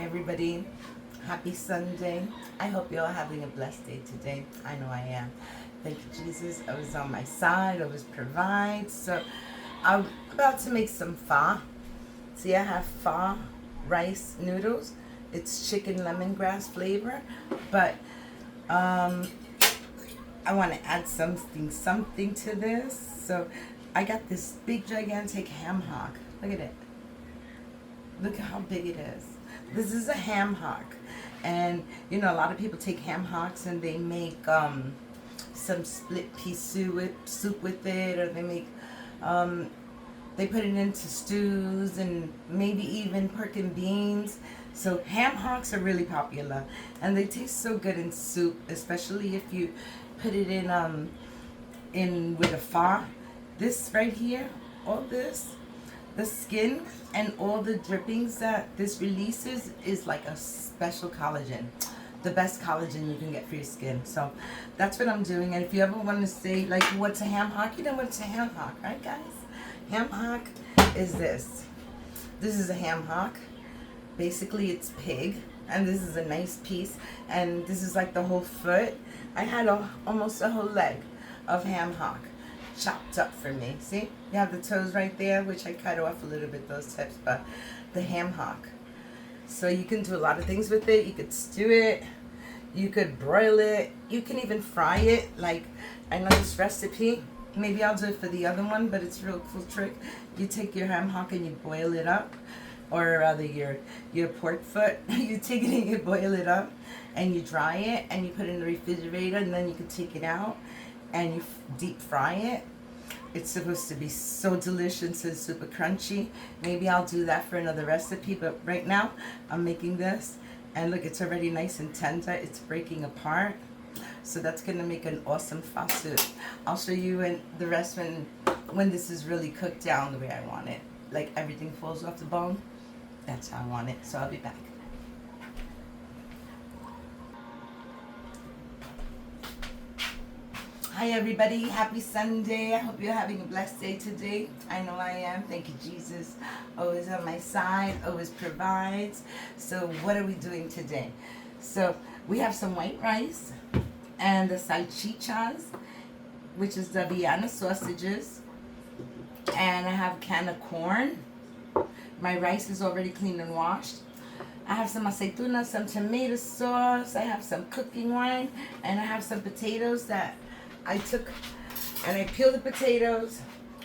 everybody. Happy Sunday. I hope you're all having a blessed day today. I know I am. Thank you, Jesus. I was on my side. Always provides. So I'm about to make some pho. See, I have pho rice noodles. It's chicken lemongrass flavor, but I want to add something to this. So I got this big gigantic ham hock. Look at it. Look how big it is. This is a ham hock. And you know, a lot of people take ham hocks and they make some split pea soup with it, or they make they put it into stews and maybe even pork and beans. So ham hocks are really popular, and they taste so good in soup, especially if you put it in with a pho. This right here, all this, the skin and all the drippings that this releases is like a special collagen. The best collagen you can get for your skin. So that's what I'm doing. And if you ever want to say, like, what's a ham hock? You know what's a ham hock, right, guys? Ham hock is this. This is a ham hock. Basically, it's pig. And this is a nice piece. And this is like the whole foot. I had almost a whole leg of ham hock chopped up for me. See? You have the toes right there, which I cut off a little bit, those tips. But the ham hock. So you can do a lot of things with it. You could stew it. You could broil it. You can even fry it. Like, I know this recipe. Maybe I'll do it for the other one, but it's a real cool trick. You take your ham hock and you boil it up. Or rather your pork foot. You take it and you boil it up. And you dry it. And you put it in the refrigerator. And then you can take it out. And you deep fry it. It's supposed to be so delicious and super crunchy. Maybe I'll do that for another recipe, but right now I'm making this, and look, it's already nice and tender. It's breaking apart, so that's gonna make an awesome pho soup. I'll show you in the rest when this is really cooked down the way I want it. Like everything falls off the bone. That's how I want it. So I'll be back. Hi everybody, happy Sunday. I hope you're having a blessed day today. I know I am. Thank you, Jesus. Always on my side, always provides. So what are we doing today? So we have some white rice and the salchichas, which is the Vienna sausages. And I have a can of corn. My rice is already cleaned and washed. I have some aceitunas, some tomato sauce. I have some cooking wine, and I have some potatoes that I took, and I peeled the potatoes,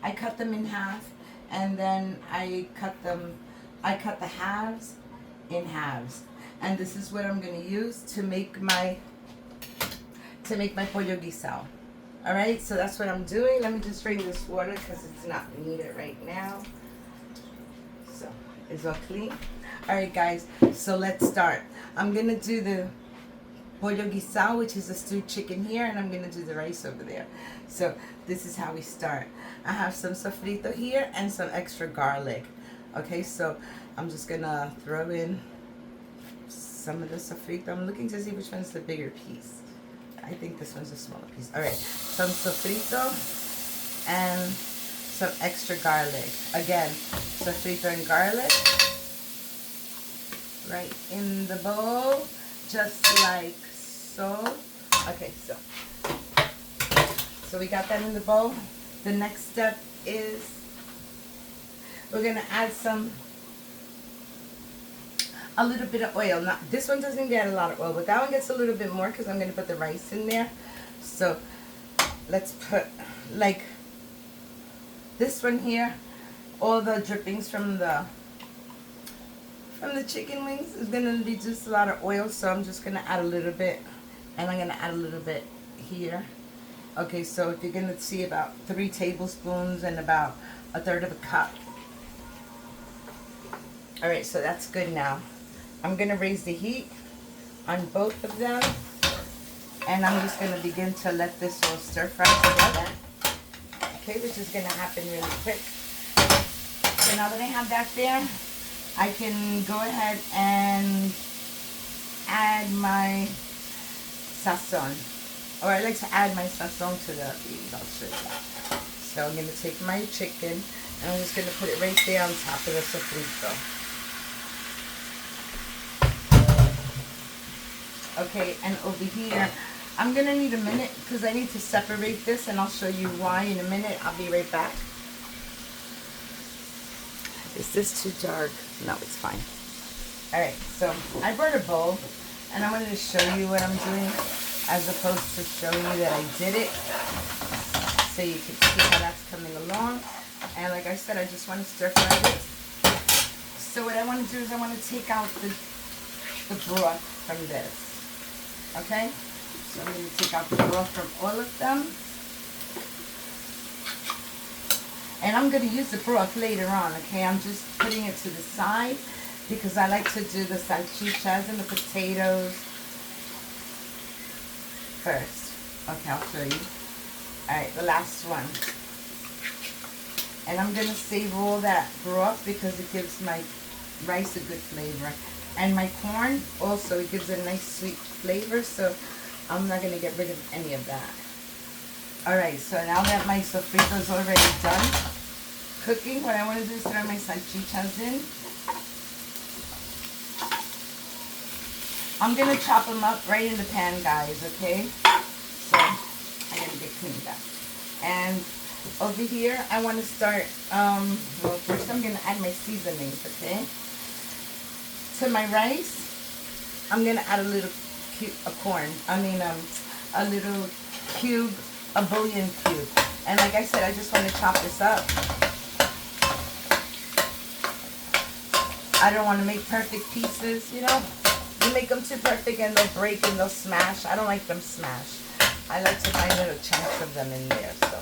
I cut them in half, and then I cut the halves in halves. And this is what I'm going to use to make my Pollo Guisao. Alright, so that's what I'm doing. Let me just drain this water because it's not needed right now. So, it's all clean. Alright guys, so let's start. I'm going to do the Pollo Guisao, which is a stewed chicken here, and I'm going to do the rice over there. So this is how we start. I have some sofrito here and some extra garlic. Okay, so I'm just going to throw in some of the sofrito. I'm looking to see which one's the bigger piece. I think this one's a smaller piece. Alright, some sofrito and some extra garlic. Again, sofrito and garlic right in the bowl. Just like so. Okay, so we got that in the bowl. The next step is we're gonna add a little bit of oil. Now this one doesn't get a lot of oil, but that one gets a little bit more because I'm gonna put the rice in there. So let's put like this one here. All the drippings from the chicken wings is going to be just a lot of oil, so I'm just going to add a little bit, and I'm going to add a little bit here. Okay, so if you're going to see about 3 tablespoons and about 1/3 of a cup. Alright, so that's good now. I'm going to raise the heat on both of them, and I'm just going to begin to let this all stir fry together. Okay, which is going to happen really quick. So now that I have that there, I can go ahead and add my sazon. Or I like to add my sazon to these. I'll show you. So I'm going to take my chicken and I'm just going to put it right there on top of the sofrito. Okay, and over here, I'm gonna need a minute because I need to separate this, and I'll show you why in a minute. I'll be right back. Is this too dark? No, it's fine. All right, so I brought a bowl, and I wanted to show you what I'm doing as opposed to showing you that I did it, so you can see how that's coming along. And like I said, I just want to stir fry this. So what I want to do is I want to take out the broth from this. Okay? So I'm going to take out the broth from all of them. And I'm going to use the broth later on, okay? I'm just putting it to the side because I like to do the salchichas and the potatoes first. Okay, I'll show you. Alright, the last one. And I'm going to save all that broth because it gives my rice a good flavor. And my corn also, it gives a nice sweet flavor, so I'm not going to get rid of any of that. Alright, so now that my sofrito is already done cooking, what I want to do is throw my salchichas in. I'm going to chop them up right in the pan, guys, okay? So, I got to get cleaned up. And over here, I want to start, well, first I'm going to add my seasonings, okay? To my rice, I'm going to add a little a little cube, a bouillon cube. And like I said, I just want to chop this up. I don't want to make perfect pieces, you know? You make them too perfect and they'll break and they'll smash. I don't like them smashed. I like to find little chunks of them in there. So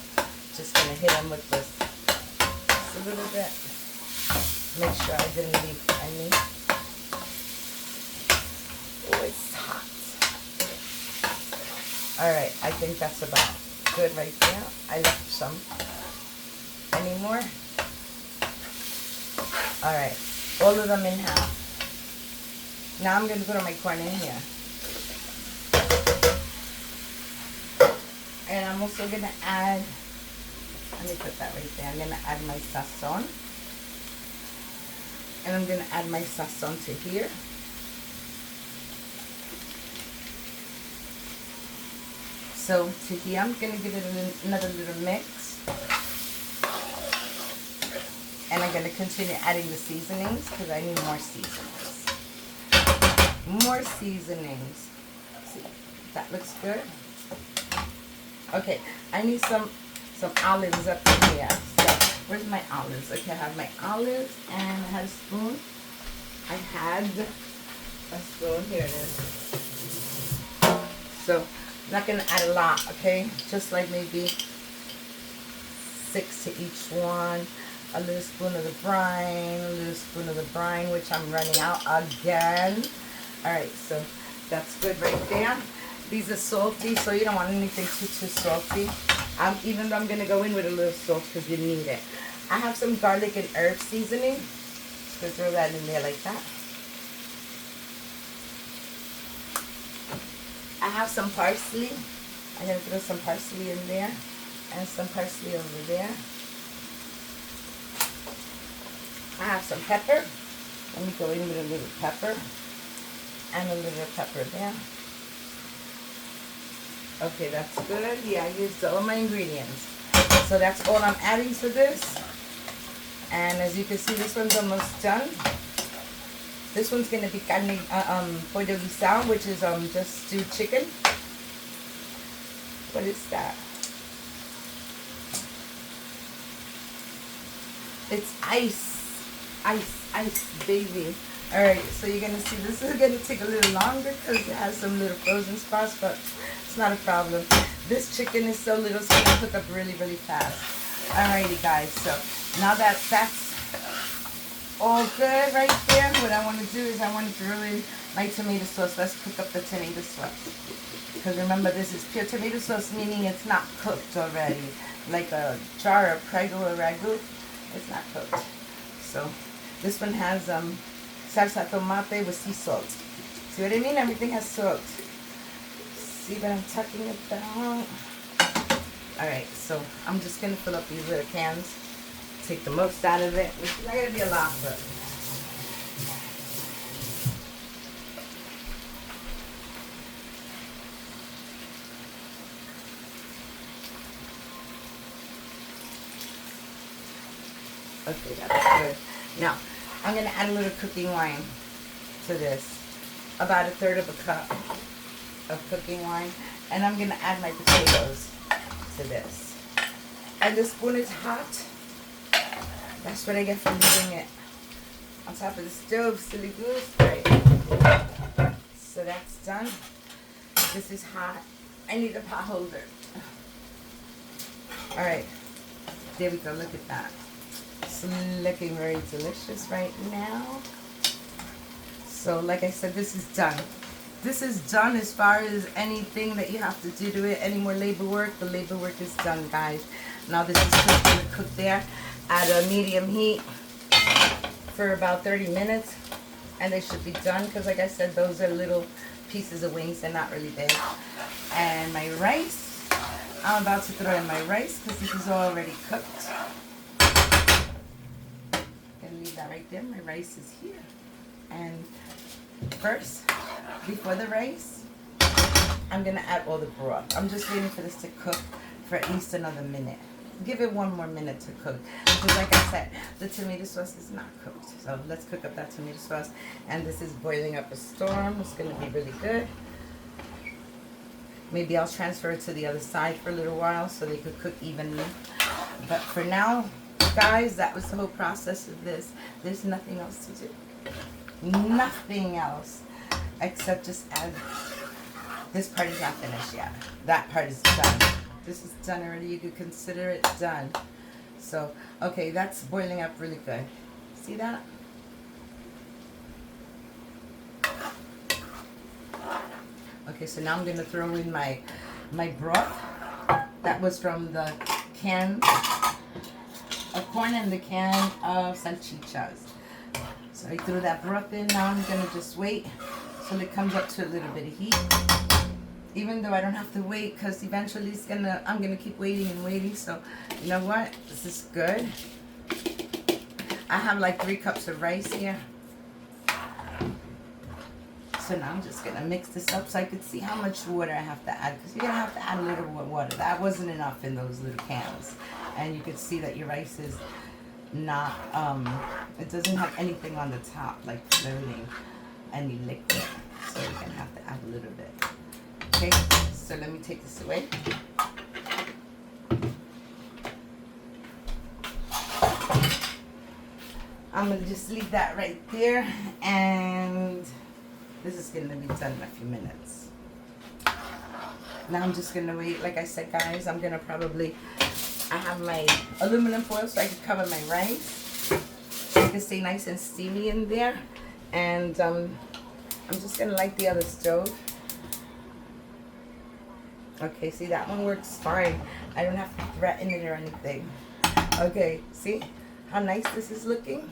just going to hit them with this just a little bit. Make sure I didn't leave any. Oh, it's hot. Alright, I think that's about good right there. I left some. Any more? Alright, all of them in half. Now I'm going to put my corn in here. And I'm also going to add, let me put that right there. I'm going to add my sazon. And I'm going to add my sazon to here. So to here, I'm going to give it another little mix. And I'm going to continue adding the seasonings because I need more seasonings. More seasonings. See, that looks good. Okay, I need some olives up in here. So, where's my olives? Okay, I have my olives and I had a spoon. I had a spoon. Here it is. So, I'm not going to add a lot, okay? Just like maybe 6 to each one. A little spoon of the brine, a little spoon of the brine, which I'm running out again. Alright, so that's good right there. These are salty, so you don't want anything too salty. Even though I'm going to go in with a little salt because you need it. I have some garlic and herb seasoning. Just going to throw that in there like that. I have some parsley. I'm going to throw some parsley in there. And some parsley over there. I have some pepper. Let me go in with a little pepper. And a little pepper there. Okay, that's good. Yeah, I used all my ingredients. So that's all I'm adding to this. And as you can see, this one's almost done. This one's going to be carne, Pollo Guisao, which is just stewed chicken. What is that? It's ice. Ice, baby. Alright, so you're going to see this is going to take a little longer because it has some little frozen spots, but it's not a problem. This chicken is so little, so it's going to cook up really, really fast. Alrighty, guys, so now that that's all good right there, what I want to do is I want to throw in my tomato sauce. Let's cook up the tomato sauce. Because remember, this is pure tomato sauce, meaning it's not cooked already. Like a jar of prego or ragu, it's not cooked. So this one has salsa tomate with sea salt. See what I mean? Everything has salt. See, but I'm tucking it down. Alright, so I'm just going to fill up these little cans. Take the most out of it. It's not going to be a lot, but... Okay, that's good. Now, I'm going to add a little cooking wine to this. About 1/3 of a cup of cooking wine. And I'm going to add my potatoes to this. And the spoon is hot. That's what I get for leaving it on top of the stove, silly goose. Right. So that's done. This is hot. I need a pot holder. Alright. There we go. Look at that. It's looking very delicious right now. So like I said, this is done. This is done as far as anything that you have to do to it. Any more labor work? The labor work is done, guys. Now this is just going to cook there at a medium heat for about 30 minutes. And they should be done because like I said, those are little pieces of wings. They're not really big. And my rice, I'm about to throw in my rice because this is already cooked. I'm going to leave that right there. My rice is here. And first, before the rice, I'm going to add all the broth. I'm just waiting for this to cook for at least another minute. Give it 1 more minute to cook. Because like I said, the tomato sauce is not cooked. So let's cook up that tomato sauce. And this is boiling up a storm. It's going to be really good. Maybe I'll transfer it to the other side for a little while so they could cook evenly. But for now, guys, that was the whole process of this. There's nothing else to do. Nothing else except just add. This part is not finished yet. That part is done. This is done already. You could consider it done. So, okay, that's boiling up really good. See that? Okay, so now I'm going to throw in my broth. That was from the can of corn and the can of salchichas. So I threw that broth in. Now I'm going to just wait till it comes up to a little bit of heat. Even though I don't have to wait because eventually I'm going to keep waiting and waiting. So you know what? This is good. I have like 3 cups of rice here. So now I'm just going to mix this up so I could see how much water I have to add. Because you're going to have to add a little more water. That wasn't enough in those little cans. And you could see that your rice is not, it doesn't have anything on the top like floating, any liquid. So you're going to have to add a little bit. Okay, so let me take this away. I'm going to just leave that right there. And this is going to be done in a few minutes. Now I'm just going to wait. Like I said, guys, I'm going to probably, I have my aluminum foil so I can cover my rice. So it can stay nice and steamy in there. And I'm just going to light the other stove. Okay, see, that one works fine. I don't have to threaten it or anything. Okay, see how nice this is looking?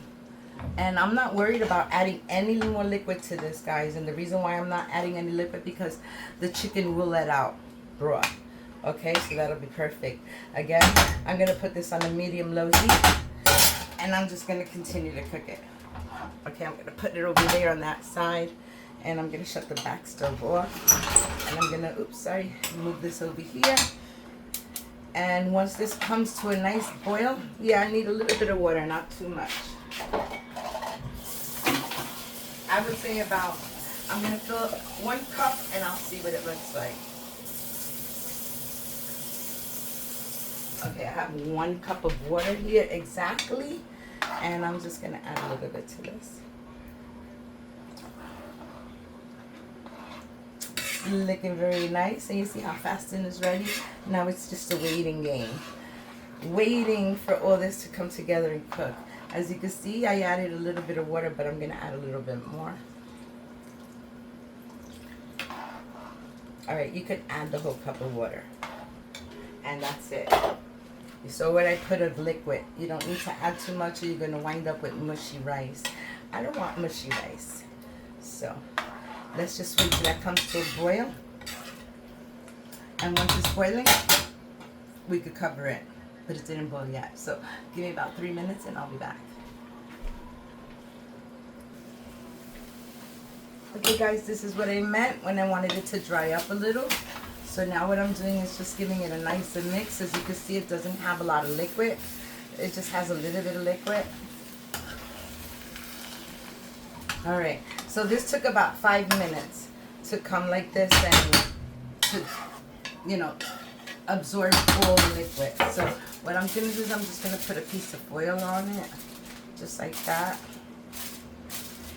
And I'm not worried about adding any more liquid to this, guys. And the reason why I'm not adding any liquid because the chicken will let out broth. Okay, so that'll be perfect. Again, I'm going to put this on a medium-low heat. And I'm just going to continue to cook it. Okay, I'm going to put it over there on that side. And I'm going to shut the back stove off. And I'm going to, oops, sorry, move this over here. And once this comes to a nice boil, yeah, I need a little bit of water, not too much. I would say about, I'm going to fill 1 cup and I'll see what it looks like. Okay, I have 1 cup of water here exactly. And I'm just going to add a little bit to this. Looking very nice, and you see how fast it is ready. Now it's just a waiting game, waiting for all this to come together and cook. As you can see, I added a little bit of water, but I'm going to add a little bit more. Alright, you could add the whole cup of water, and that's it. You saw what I put of liquid. You don't need to add too much or you're going to wind up with mushy rice. I don't want mushy rice, so let's just wait till that comes to a boil. And once it's boiling, we could cover it. But it didn't boil yet. So give me about 3 minutes and I'll be back. Okay guys, this is what I meant when I wanted it to dry up a little. So now what I'm doing is just giving it a nicer mix. As you can see, it doesn't have a lot of liquid. It just has a little bit of liquid. All right, so this took about 5 minutes to come like this and to, you know, absorb all the liquid. So what I'm gonna do is I'm just gonna put a piece of foil on it, just like that.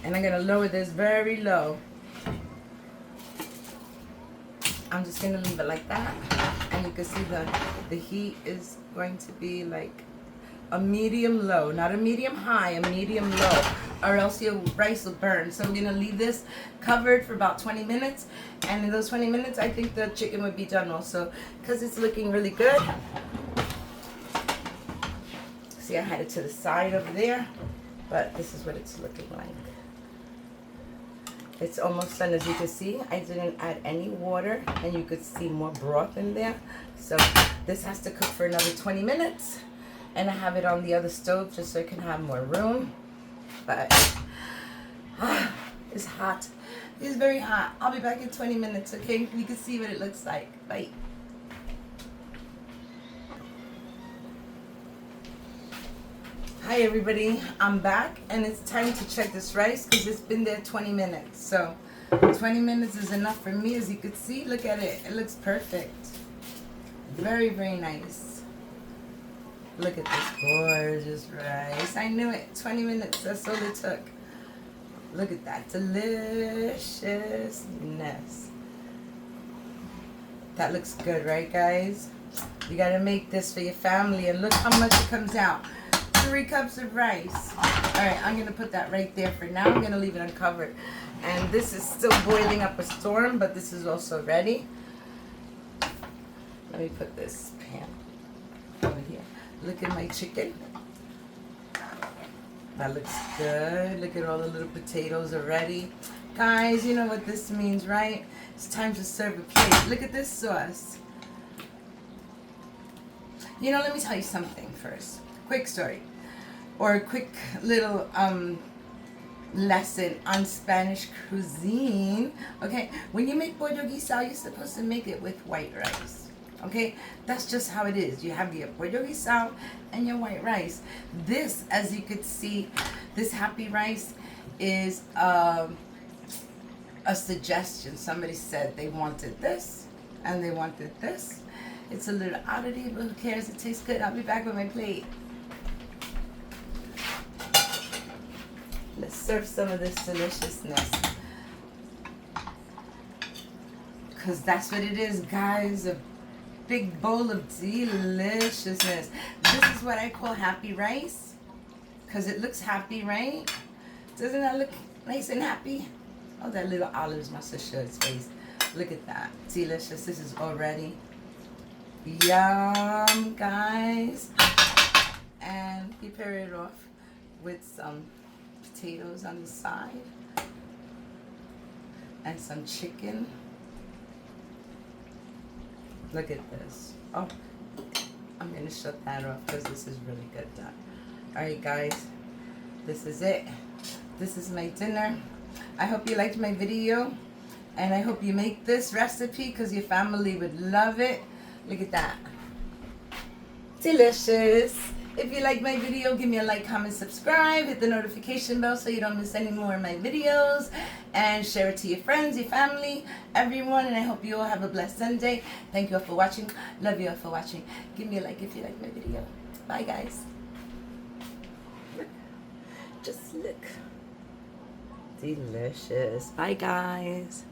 And I'm gonna lower this very low. I'm just gonna leave it like that. And you can see the heat is going to be like a medium low, not a medium high, a medium low, or else your rice will burn. So I'm gonna leave this covered for about 20 minutes, and in those 20 minutes I think the chicken would be done also, because it's looking really good. See, I had it to the side over there, but this is what it's looking like. It's almost done. As you can see, I didn't add any water, and you could see more broth in there. So this has to cook for another 20 minutes. And I have it on the other stove just so I can have more room. But it's hot. It's very hot. I'll be back in 20 minutes, okay? You can see what it looks like. Bye. Hi everybody, I'm back, and it's time to check this rice because it's been there 20 minutes. So 20 minutes is enough for me. As you can see, look at it. It looks perfect. Very, very nice. Look at this gorgeous rice. I knew it. 20 minutes. That's all it took. Look at that deliciousness. That looks good, right, guys? You got to make this for your family. And look how much it comes out. 3 cups of rice. All right, I'm going to put that right there for now. I'm going to leave it uncovered. And this is still boiling up a storm, but this is also ready. Let me put this pan over here. Look at my chicken. That looks good. Look at all the little potatoes already. Guys, you know what this means, right? It's time to serve a plate. Look at this sauce. You know, let me tell you something first. Quick story. Or a quick little lesson on Spanish cuisine. Okay, when you make Pollo Guisao, you're supposed to make it with white rice. Okay, that's just how it is. You have your Pollo Guisao and your white rice. This, as you could see, this happy rice is a suggestion. Somebody said they wanted this and they wanted this. It's a little oddity, but who cares? It tastes good. I'll be back with my plate. Let's serve some of this deliciousness. Because that's what it is, guys. A big bowl of deliciousness. This is what I call happy rice. Because it looks happy, right? Doesn't that look nice and happy? Oh, that little olives must have showed its face. Look at that. Delicious. This is already yum, guys. And you pair it off with some potatoes on the side and some chicken. Look at this. Oh, I'm gonna shut that off because this is really good done. All right, guys, this is it. This is my dinner. I hope you liked my video, and I hope you make this recipe because your family would love it. Look at that. Delicious. If you like my video, give me a like, comment, subscribe, hit the notification bell so you don't miss any more of my videos, and share it to your friends, your family, everyone, and I hope you all have a blessed Sunday. Thank you all for watching. Love you all for watching. Give me a like if you like my video. Bye, guys. Look. Just look. Delicious. Bye, guys.